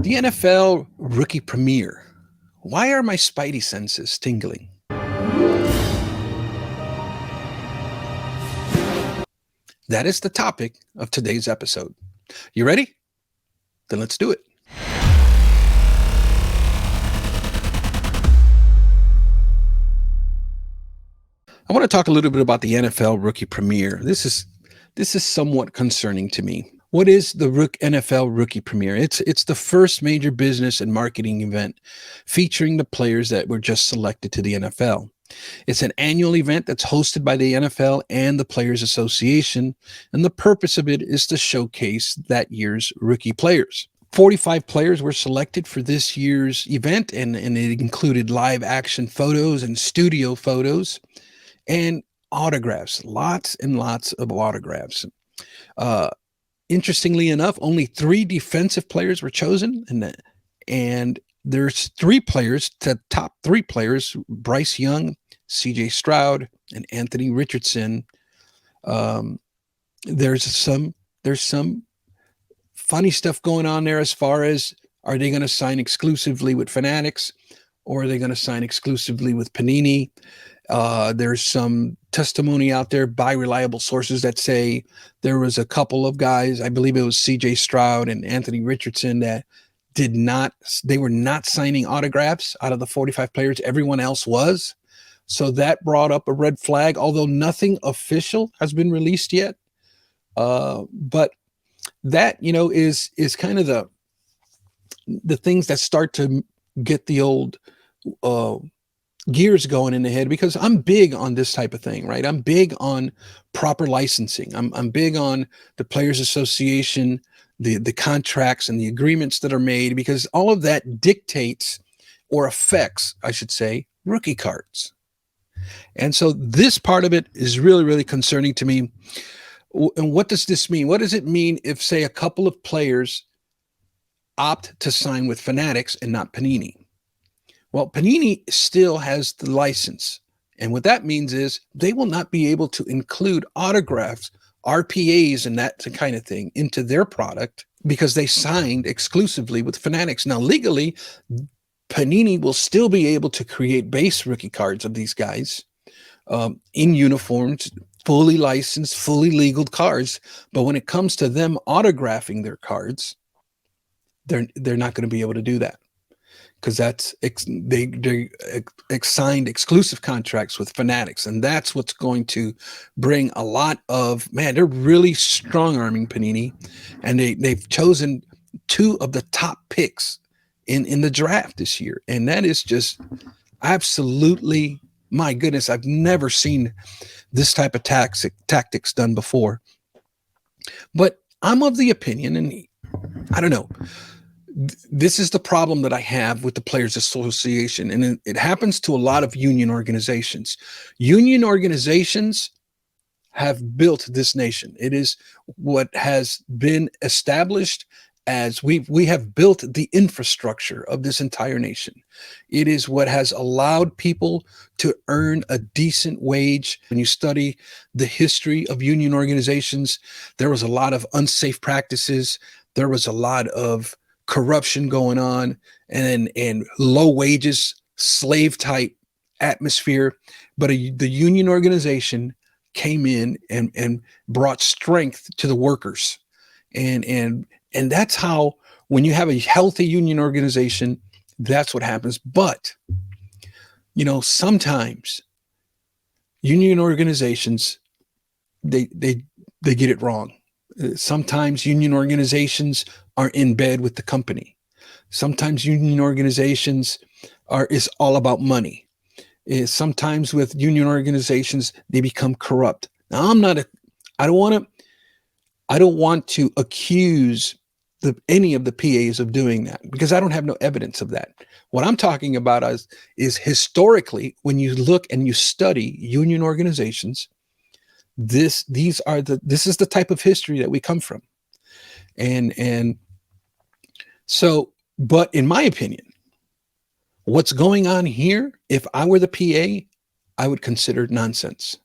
The NFL Rookie Premier. Why are my spidey senses tingling? That is the topic of today's episode. You ready? Then let's do it. I want to talk a little bit about the NFL Rookie Premier. This is somewhat concerning to me. What is the NFL Rookie Premier? It's the first major business and marketing event featuring the players that were just selected to the NFL. It's an annual event that's hosted by the NFL and the Players Association, and the purpose of it is to showcase that year's rookie players. 45 players were selected for this year's event, and it included live action photos and studio photos and autographs, lots and lots of autographs. Interestingly enough, only 3 defensive players were chosen, and there's 3 players, the top 3 players: Bryce Young, C.J. Stroud, and Anthony Richardson. There's some funny stuff going on there as far as, are they going to sign exclusively with Fanatics, or are they going to sign exclusively with Panini? There's some testimony out there by reliable sources that say there was a couple of guys, I believe it was CJ Stroud and Anthony Richardson, that they were not signing autographs out of the 45 players. Everyone else was. So that brought up a red flag, although nothing official has been released yet. But that, is kind of the things that start to get the old, gears going in the head, because I'm big on this type of thing, right? I'm big on proper licensing. I'm big on the Players Association, the contracts and the agreements that are made, because all of that dictates or affects, I should say, rookie cards. And so this part of it is really, really concerning to me. And what does this mean? What does it mean if, say, a couple of players opt to sign with Fanatics and not Panini? Well, Panini still has the license. And what that means is they will not be able to include autographs, RPAs, and that kind of thing into their product because they signed exclusively with Fanatics. Now, legally, Panini will still be able to create base rookie cards of these guys in uniforms, fully licensed, fully legal cards. But when it comes to them autographing their cards, they're not going to be able to do that, because they signed exclusive contracts with Fanatics, and that's what's going to bring a lot of, they're really strong arming Panini, and they've chosen 2 of the top picks in the draft this year, and that is just absolutely, my goodness, I've never seen this type of tactics done before. But I'm of the opinion, and I don't know, this is the problem that I have with the Players Association, and it happens to a lot of union organizations. Union organizations have built this nation. It is what has been established as we have built the infrastructure of this entire nation. It is what has allowed people to earn a decent wage. When you study the history of union organizations, there was a lot of unsafe practices. There was a lot of corruption going on, and low wages, slave type atmosphere. But the union organization came in and brought strength to the workers. And that's how, when you have a healthy union organization, that's what happens. But, sometimes union organizations, they get it wrong. Sometimes union organizations are in bed with the company. Sometimes union organizations is all about money. Sometimes with union organizations, they become corrupt. Now, I don't want to accuse any of the PAs of doing that, because I don't have no evidence of that. What I'm talking about is historically, when you look and you study union organizations, this is the type of history that we come from. And so, but in my opinion, what's going on here, if I were the PA, I would consider nonsense,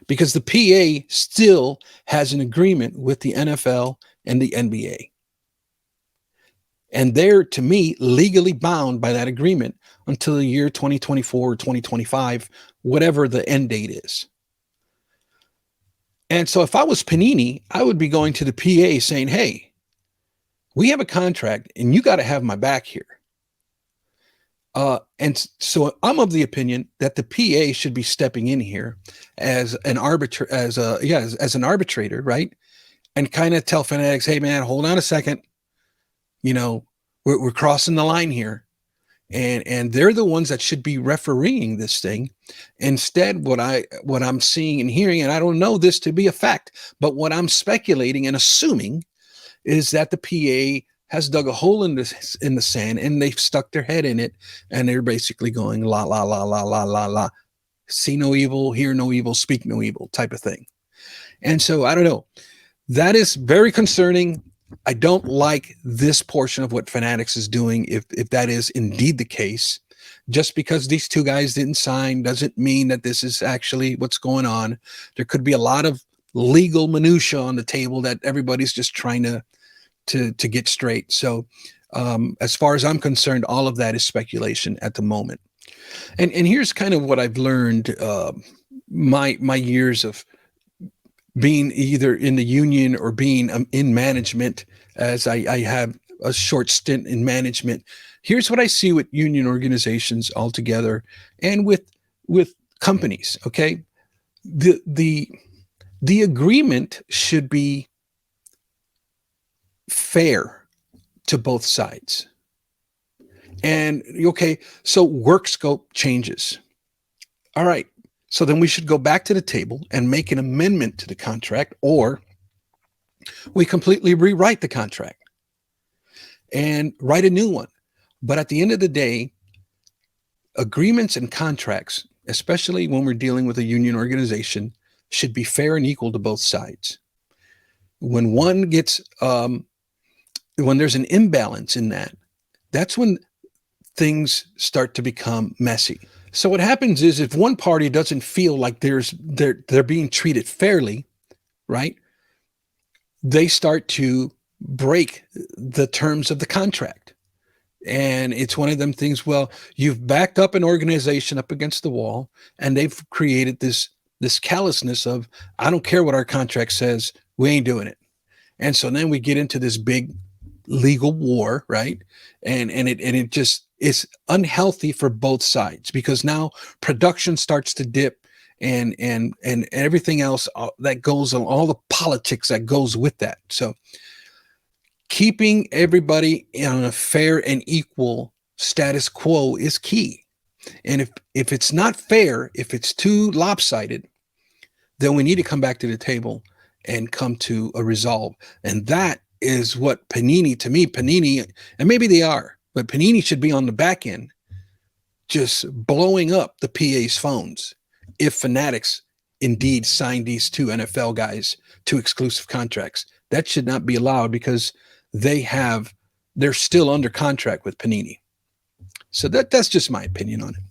because the PA still has an agreement with the NFL and the NBA. And they're, to me, legally bound by that agreement until the year 2024 or 2025, whatever the end date is. And so if I was Panini, I would be going to the PA saying, hey, we have a contract and you got to have my back here. And so I'm of the opinion that the PA should be stepping in here as an as an arbitrator, right? And kind of tell Fanatics, hey man, hold on a second. We're crossing the line here. And they're the ones that should be refereeing this thing. Instead, what I'm seeing and hearing, and I don't know this to be a fact, but what I'm speculating and assuming is that the PA has dug a hole in the sand and they've stuck their head in it, and they're basically going la la la la la la la, see no evil, hear no evil, speak no evil type of thing. And so I don't know. That is very concerning. I don't like this portion of what Fanatics is doing. If that is indeed the case, just because these two guys didn't sign doesn't mean that this is actually what's going on. There could be a lot of legal minutia on the table that everybody's just trying to get straight. So as far as I'm concerned, all of that is speculation at the moment. And here's kind of what I've learned my years of being either in the union or being in management, as I have a short stint in management. Here's what I see with union organizations altogether and with companies. Okay. The agreement should be fair to both sides. And okay, so work scope changes. All right. So then we should go back to the table and make an amendment to the contract, or we completely rewrite the contract and write a new one. But at the end of the day, agreements and contracts, especially when we're dealing with a union organization, should be fair and equal to both sides. When one gets, when there's an imbalance in that, that's when things start to become messy. So what happens is if one party doesn't feel like they're being treated fairly, right? They start to break the terms of the contract. And it's one of them things, well, you've backed up an organization up against the wall and they've created this callousness of, I don't care what our contract says, we ain't doing it. And so then we get into this big legal war, right? And it just is unhealthy for both sides, because now production starts to dip and everything else that goes on, all the politics that goes with that. So keeping everybody on a fair and equal status quo is key. And if it's not fair, if it's too lopsided, then we need to come back to the table and come to a resolve. And that is what Panini, to me, Panini, and maybe they are, but Panini should be on the back end just blowing up the PA's phones if Fanatics indeed signed these two NFL guys to exclusive contracts. That should not be allowed, because they're still under contract with Panini. So that's just my opinion on it.